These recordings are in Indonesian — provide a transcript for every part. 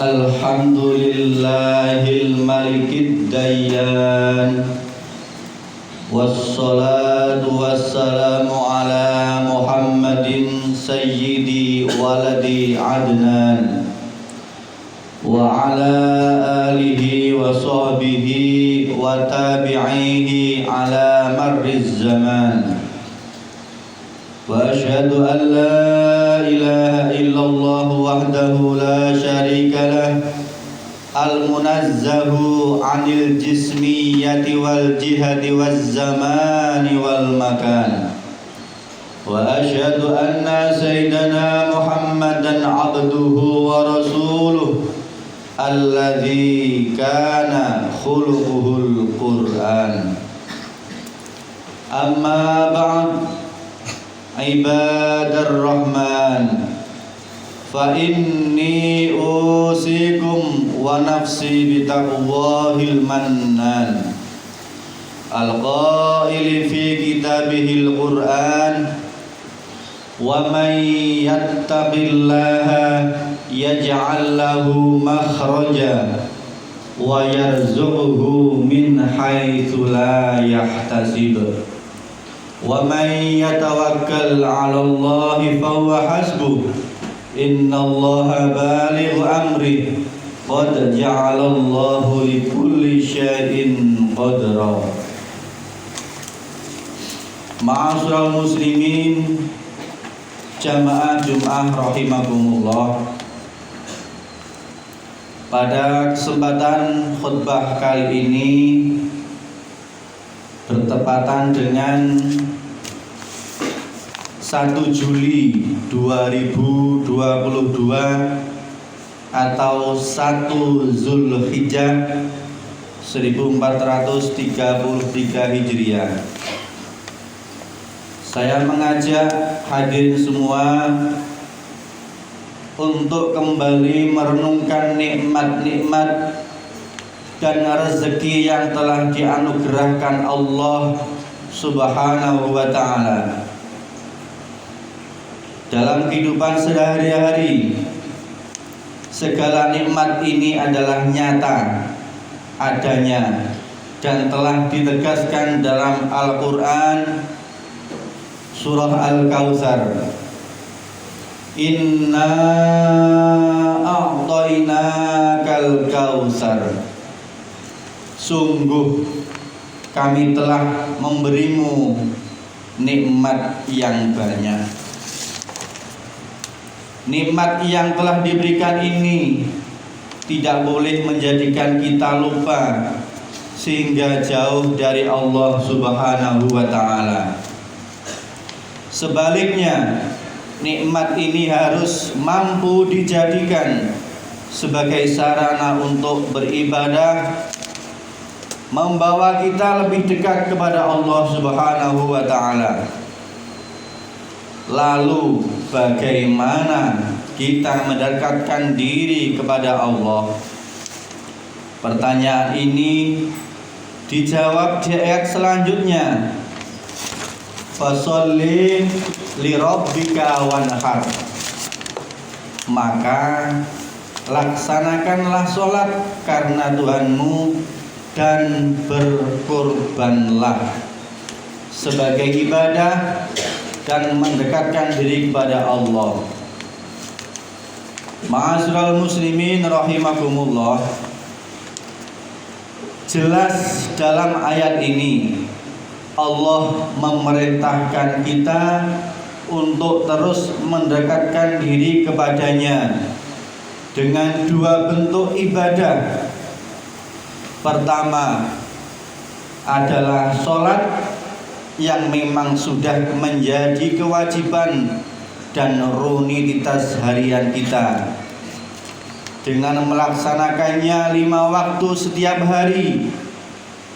Alhamdulillahil malikid dayyan, wassalatu wassalamu ala Muhammadin sayyidi waladi adnan, wa ala alihi wa sahbihi wa tabi'ihi ala marriz zaman. Wa asyhadu an la ilaha illallah wahdahu la syarika lah, al-munazzahu 'anil jismiyati wal jihadi waz zamani wal makan. Wa asyhadu anna sayyidana Muhammadan 'abduhu wa rasuluh alladzi kana khuluquhul Qur'an. Amma ba'd, ibadar rahman, fa inni usikum wa nafsi bitaqwahil mannan, al-qaili fi kitabihil Qur'an, wa man yattaqillaha yaj'al lahu makhraja wa yarzuqhu min haitsu la yahtasib, wa man yatawakkal 'ala Allahi fahuwa hasbuh, innallaha balighu amri, qad ja'alallahu likulli syai'in qadra. Ma'asyiral muslimin, jamaah Jum'ah rahimakumullah. Pada kesempatan khutbah kali ini bertepatan dengan 1 Juli 2022 atau 1 Zulhijjah 1433 Hijriah. Saya mengajak hadirin semua untuk kembali merenungkan nikmat-nikmat dan rezeki yang telah dianugerahkan Allah Subhanahu wa ta'ala dalam kehidupan sehari-hari. Segala nikmat ini adalah nyata adanya dan telah ditegaskan dalam Al-Quran surah Al-Kautsar. Inna a'tainakal kautsar, sungguh kami telah memberimu nikmat yang banyak. Nikmat yang telah diberikan ini tidak boleh menjadikan kita lupa sehingga jauh dari Allah Subhanahu wa ta'ala. Sebaliknya, nikmat ini harus mampu dijadikan sebagai sarana untuk beribadah, membawa kita lebih dekat kepada Allah Subhanahu wa ta'ala. Lalu bagaimana kita mendekatkan diri kepada Allah? Pertanyaan ini dijawab di ayat selanjutnya. Fasholli li rabbika wanhar, maka laksanakanlah sholat karena Tuhanmu dan berkorbanlah sebagai ibadah dan mendekatkan diri kepada Allah. Ma'asyiral muslimin rahimakumullah, jelas dalam ayat ini Allah memerintahkan kita untuk terus mendekatkan diri kepadanya dengan 2 bentuk ibadah. Pertama adalah sholat yang memang sudah menjadi kewajiban dan rutinitas harian kita, dengan melaksanakannya 5 waktu setiap hari,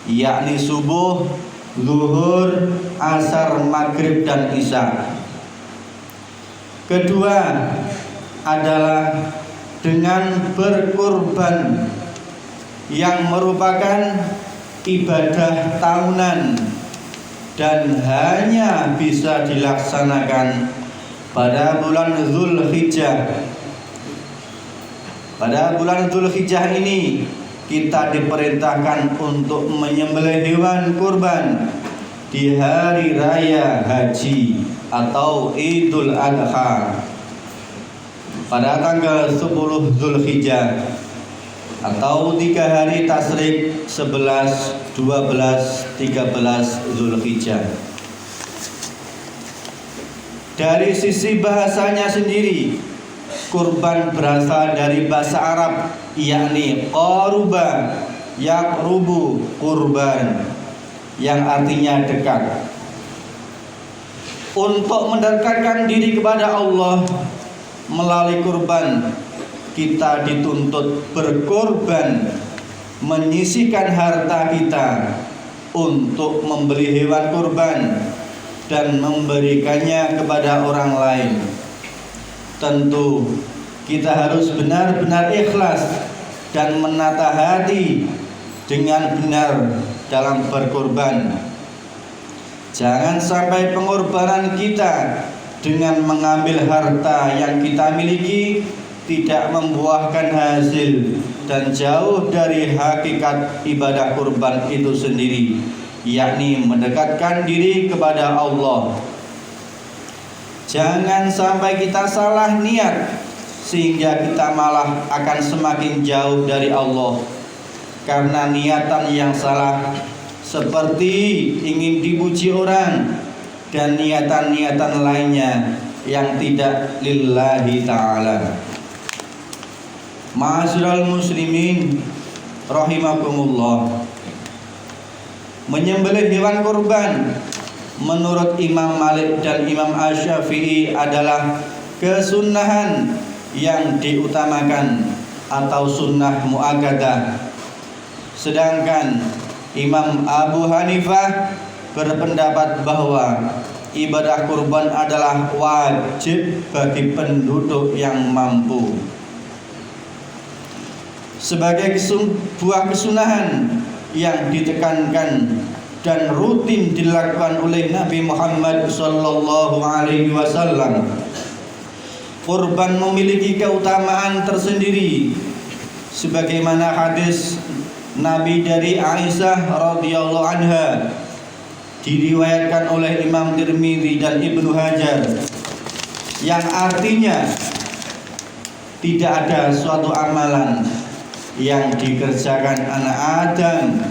yakni subuh, zuhur, asar, maghrib, dan isya. Kedua adalah dengan berkurban, yang merupakan ibadah tahunan dan hanya bisa dilaksanakan pada bulan Zulhijjah. Pada bulan Zulhijjah ini kita diperintahkan untuk menyembelih hewan kurban di hari raya haji atau Idul Adha pada tanggal 10 Zulhijjah atau 3 hari tasyrik 11, 12, 13 Zulhijjah. Dari sisi bahasanya sendiri, kurban berasal dari bahasa Arab, yakni qaruba, yaqrubu, kurban, yang artinya dekat. Untuk mendekatkan diri kepada Allah melalui kurban, kita dituntut berkorban, menyisihkan harta kita untuk membeli hewan kurban dan memberikannya kepada orang lain. Tentu kita harus benar-benar ikhlas dan menata hati dengan benar dalam berkorban. Jangan sampai pengorbanan kita dengan mengambil harta yang kita miliki tidak membuahkan hasil dan jauh dari hakikat ibadah kurban itu sendiri, yakni mendekatkan diri kepada Allah. Jangan sampai kita salah niat sehingga kita malah akan semakin jauh dari Allah, karena niatan yang salah seperti ingin dipuji orang dan niatan-niatan lainnya yang tidak lillahi ta'ala. Ma'asyiral muslimin rahimakumullah, menyembelih hewan kurban menurut Imam Malik dan Imam Asy-Syafi'i adalah kesunnahan yang diutamakan atau sunnah muakkadah. Sedangkan Imam Abu Hanifah berpendapat bahwa ibadah kurban adalah wajib bagi penduduk yang mampu. Sebagai sebuah kesunahan yang ditekankan dan rutin dilakukan oleh Nabi Muhammad sallallahu alaihi wasallam, kurban memiliki keutamaan tersendiri sebagaimana hadis Nabi dari Aisyah radhiyallahu anha diriwayatkan oleh Imam Tirmidzi dan Ibnu Hajar, yang artinya tidak ada suatu amalan yang dikerjakan anak Adam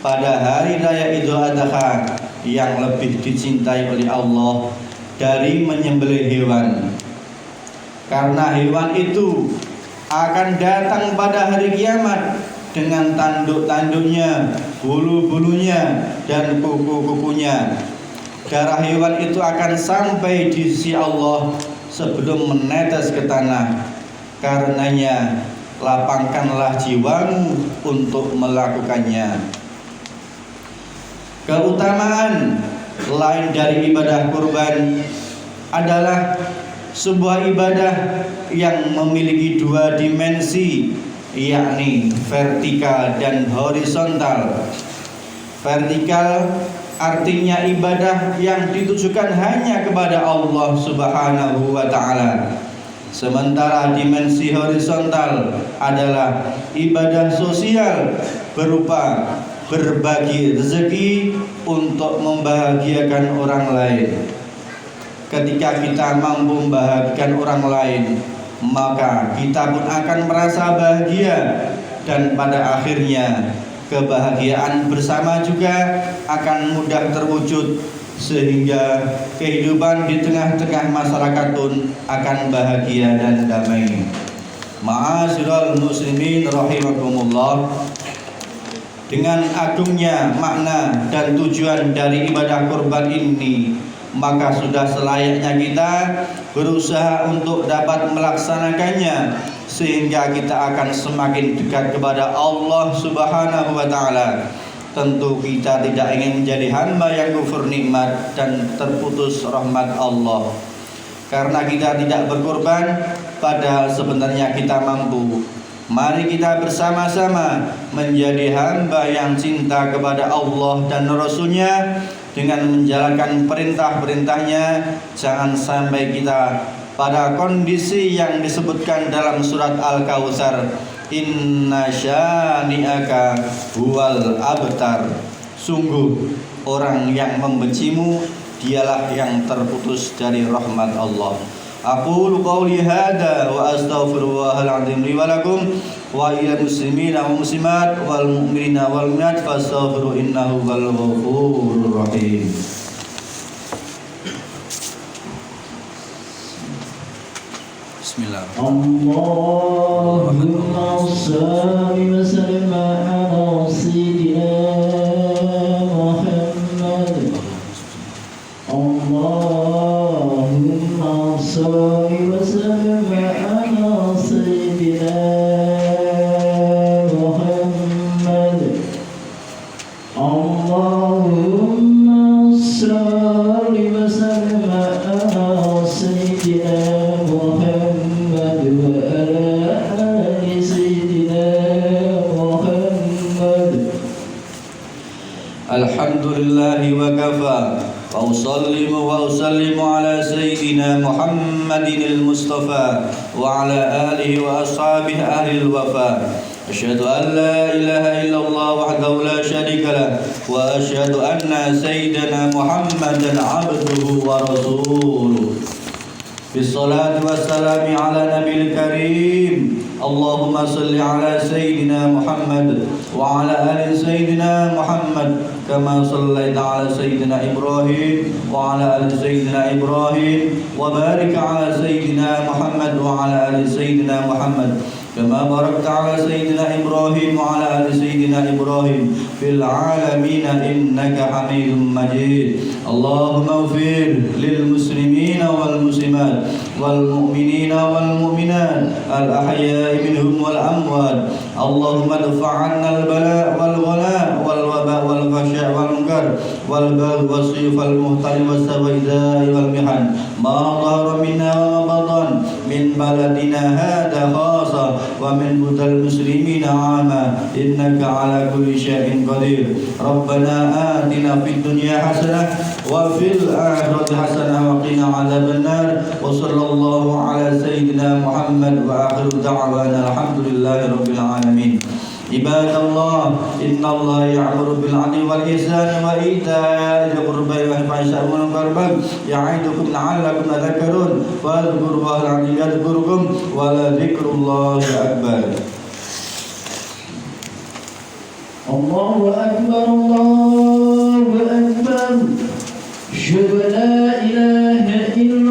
pada hari raya Idul Adha yang lebih dicintai oleh Allah dari menyembelih hewan, karena hewan itu akan datang pada hari kiamat dengan tanduk-tanduknya, bulu-bulunya, dan kuku-kukunya. Darah hewan itu akan sampai di sisi Allah sebelum menetes ke tanah. Karenanya lapangkanlah jiwamu untuk melakukannya. Keutamaan lain dari ibadah kurban adalah sebuah ibadah yang memiliki dua dimensi, yakni vertikal dan horizontal. Vertikal artinya ibadah yang ditujukan hanya kepada Allah Subhanahu wa ta'ala. Sementara dimensi horizontal adalah ibadah sosial berupa berbagi rezeki untuk membahagiakan orang lain. Ketika kita mampu membahagiakan orang lain, maka kita pun akan merasa bahagia, dan pada akhirnya kebahagiaan bersama juga akan mudah terwujud, sehingga kehidupan di tengah-tengah masyarakat pun akan bahagia dan damai. Ma'asyiral muslimin rahimakumullah, dengan agungnya makna dan tujuan dari ibadah kurban ini, maka sudah selayaknya kita berusaha untuk dapat melaksanakannya, sehingga kita akan semakin dekat kepada Allah Subhanahu wa ta'ala. Tentu kita tidak ingin menjadi hamba yang kufur nikmat dan terputus rahmat Allah. Karena kita tidak berkorban, padahal sebenarnya kita mampu. Mari kita bersama-sama menjadi hamba yang cinta kepada Allah dan Rasul-Nya dengan menjalankan perintah-perintahnya. Jangan sampai kita pada kondisi yang disebutkan dalam surat Al-Kautsar, inna syani'aka huwal abtar. Sungguh orang yang membencimu dialah yang terputus dari rahmat Allah. Aqulu qawli hadha wa astaghfirullahal azim li wa lakum wa ilal muslimina wa muslimat wal mu'minina wal mu'minat fastaghfiru innahu huwal ghafurur rahim. Bismillah. Allahumma shalli wa sallim ala sayyidina Muhammad. Allahumma shalli wa sallim ala sayyidina Muhammad. Allahumma shalli wa sallim ala sayyidina Muhammad wa ala ali sayyidina Muhammad. Alhamdulillahi wa kafa wa usallimu ala sayyidina Muhammadin al-Mustafa wa ala alihi wa ashabihi ahlil wafa. Asyhadu an la ilaha illallah wahdahu la syarika lah wa asyhadu anna sayyidina Muhammadan abduhu wa rasuluh. Bissalatu wassalamu ala nabil karim. Allahumma salli ala sayyidina Muhammad wa ala ali sayyidina Muhammad kama sallaita ala sayyidina Ibrahim wa ala ali sayyidina Ibrahim wa barik ala sayyidina Muhammad wa ala ali sayyidina Muhammad kama barakta ala sayyidina Ibrahim wa ala ali sayyidina Ibrahim fil alamin innaka Hamidum Majid. Allahumma ighfir lil muslimina wal muslimat wal mu'minina wal mu'minat al ahya'i minhum wal amwat. Allahumma dfa' 'anna al bala' wal ghala' wal waba' wal ghasya' wal munkar wal bagh was sayf wal muhtal was sawa'ida'i wal mihan ma dhahara minna wa ma batan min baladina hadha khassa wa min budal muslimina 'ama innaka 'ala kulli syai'in qadir. Rabbana atina fid dunya hasanah wa fil akhirati hasanah wa qina 'adzaban nar. Wa sallallahu ala sayyidina Muhammad wa akhiru da'wana alhamdulillahi rabbil alamin. Ibadallah, innallaha ya'muru bil 'adli wal ihsani wa ita'i dzil qurba wa yanha'i 'anil munkar wal baghi ya'idukum la'allakum tadhakkarun. Fadhkurullaha al-'azim yadhkurkum wa la dzikrullahi akbar. Allahu akbar, Allahu akbar. Asyhadu an la ilaha illallah